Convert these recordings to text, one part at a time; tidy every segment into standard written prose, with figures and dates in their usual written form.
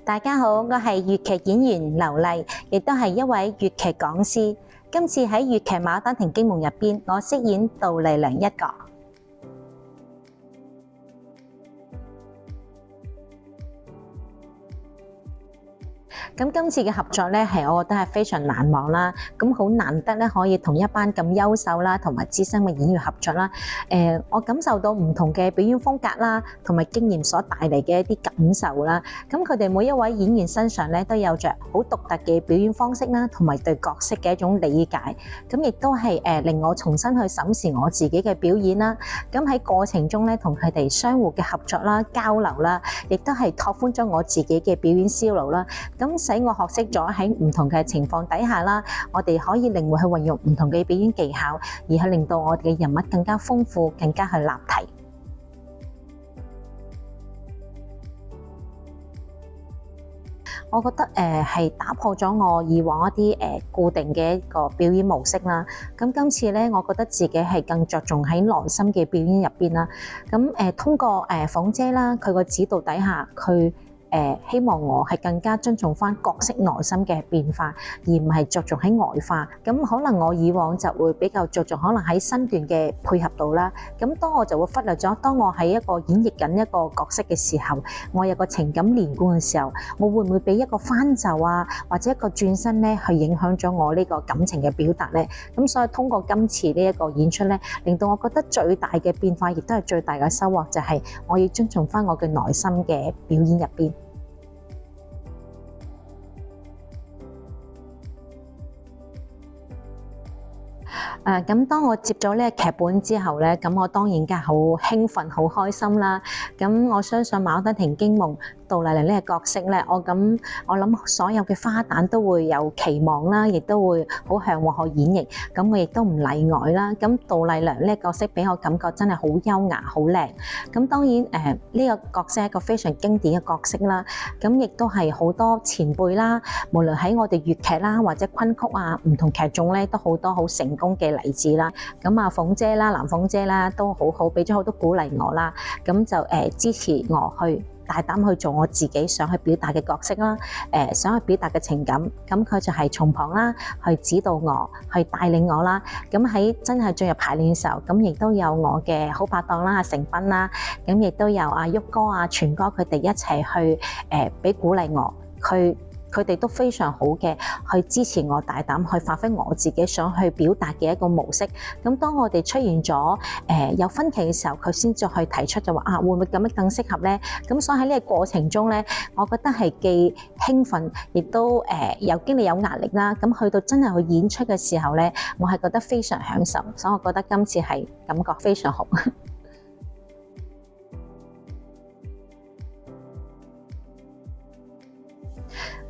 大家好，我係粵劇演員劉麗，亦都係一位粵劇講師。今次喺粵劇《牡丹亭驚夢》入邊，我飾演杜麗娘一角。咁今次嘅合作咧，我覺得係非常難忘啦。咁好難得咧，可以同一班咁優秀啦，同埋資深嘅演員合作啦。我感受到唔同嘅表演風格啦，同埋經驗所帶嚟嘅一啲感受啦。咁佢哋每一位演員身上咧，都有着好獨特嘅表演方式啦，同埋對角色嘅一種理解。咁亦都係令我重新去審視我自己嘅表演啦。咁喺過程中咧，同佢哋相互嘅合作啦、交流啦，亦都係拓寬咗我自己嘅表演思路啦。咁使我學識咗喺唔同嘅情況底下啦，我哋可以靈活去運用唔同嘅表演技巧，而係令到我哋嘅人物更加豐富、更加去立體。我覺得係打破咗我以往一啲固定嘅一個表演模式啦。咁今次咧，我覺得自己係更着重喺內心嘅表演入邊啦。咁通過鳳姐啦，佢個指導底下，佢希望我係更加尊重翻角色內心嘅變化，而唔係着重喺外化。咁可能我以往就會比較着重可能喺身段嘅配合度啦。咁當我就會忽略咗，當我喺一個演繹緊一個角色嘅時候，我有個情感連貫嘅時候，我會唔會俾一個翻袖啊，或者一個轉身咧，去影響咗我呢個感情嘅表達咧？咁所以通過今次呢一個演出咧，令到我覺得最大嘅變化，亦都係最大嘅收穫，就係我要尊重翻我嘅內心嘅表演入邊。咁當我接咗呢個劇本之後咧，咁我當然梗係好興奮、好開心啦。咁我相信《牡丹亭驚夢》杜麗娘呢個角色咧，我諗所有嘅花旦都會有期望啦，亦都會好向往去演繹。咁我亦都唔例外啦。咁杜麗娘呢個角色俾我感覺真係好優雅、好靚。咁當然呢個角色係一個非常經典嘅角色啦。咁亦都係好多前輩啦，無論喺我哋粵劇啦，或者昆曲啊，唔同劇種咧，都好多好成功嘅例子啦。咁鳳姐啦、藍鳳姐啦，都好好，俾咗好多鼓勵我啦。咁就支持我去大膽去做我自己想去表達嘅角色啦，想去表達嘅情感。咁佢就係從旁啦，去指導我，去帶領我啦。咁喺真係進入排練嘅時候，咁亦都有我嘅好拍檔啦，成斌啦，咁亦都有阿旭哥啊、全哥佢哋一齊去俾鼓勵我，佢哋都非常好嘅，去支持我大膽去發揮我自己想去表達嘅一個模式。咁當我哋出現咗有分歧嘅時候，佢先再去提出就話會唔會咁樣更適合呢？咁所以喺呢個過程中咧，我覺得係既興奮，亦都有經歷有壓力啦。咁去到真係去演出嘅時候咧，我係覺得非常享受，所以我覺得今次係感覺非常好。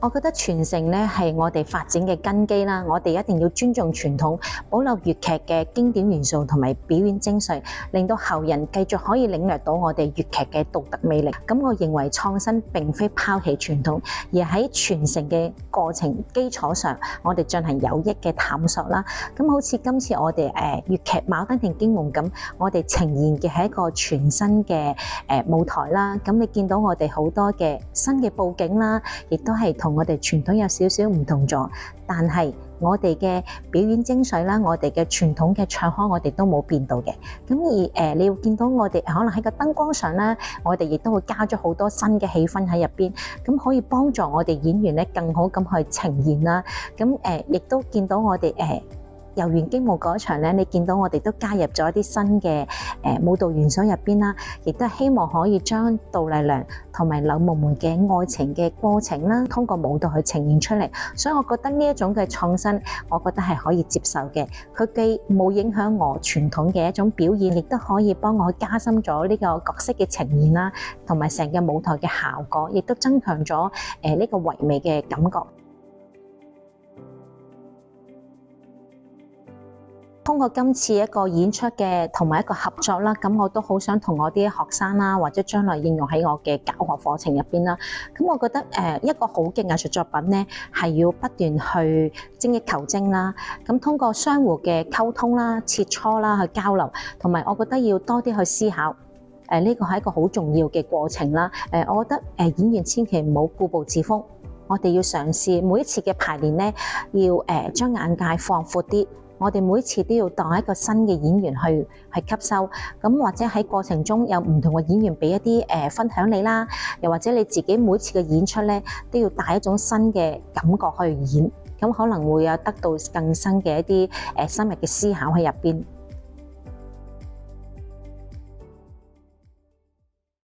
我覺得傳承咧係我哋發展嘅根基啦，我哋一定要尊重傳統，保留粵劇嘅經典元素同埋表演精髓，令到後人繼續可以領略到我哋粵劇嘅獨特魅力。咁我認為創新並非拋棄傳統，而喺傳承嘅過程基礎上，我哋進行有益嘅探索啦。咁好似今次我哋粵劇《牡丹亭驚夢》咁，我哋呈現嘅係一個全新嘅舞台啦。咁你見到我哋好多嘅新嘅佈景啦，亦都係同我哋傳統有少少唔同咗，但係我哋嘅表演精髓啦，我哋嘅傳統嘅唱腔，我哋都冇變到嘅。咁而你要見到我哋可能喺個燈光上啦，我哋亦都會加咗好多新嘅氣氛喺入邊，咁可以幫助我哋演員咧更好咁去呈現啦。咁亦都見到我哋遊園驚夢嗰場咧，你見到我哋都加入咗一啲新嘅舞蹈元素入邊啦，亦都係希望可以將杜麗娘同埋柳夢梅嘅愛情嘅過程啦，通過舞蹈去呈現出嚟。所以我覺得呢一種嘅創新，我覺得係可以接受嘅。佢既冇影響我傳統嘅一種表現，亦都可以幫我加深咗呢個角色嘅呈現啦，同埋成個舞台嘅效果，亦都增強咗呢個唯美嘅感覺。通過今次一個演出嘅同埋一個合作啦，咁我都好想同我啲學生啦，或者將來應用喺我嘅教學課程入邊啦。咁我覺得一個好嘅藝術作品咧，係要不斷去精益求精啦。咁通過相互嘅溝通啦、切磋啦、去交流，同埋我覺得要多啲去思考。呢個係一個好重要嘅過程啦。我覺得演員千祈唔好固步自封，我哋要嘗試每一次嘅排練咧，要將眼界放闊啲。我哋每次都要當一個新嘅演員去吸收，咁或者喺過程中有唔同嘅演員俾一啲分享你啦，又或者你自己每次嘅演出咧都要帶一種新嘅感覺去演，咁可能會有得到更新嘅一啲深入嘅思考喺入邊。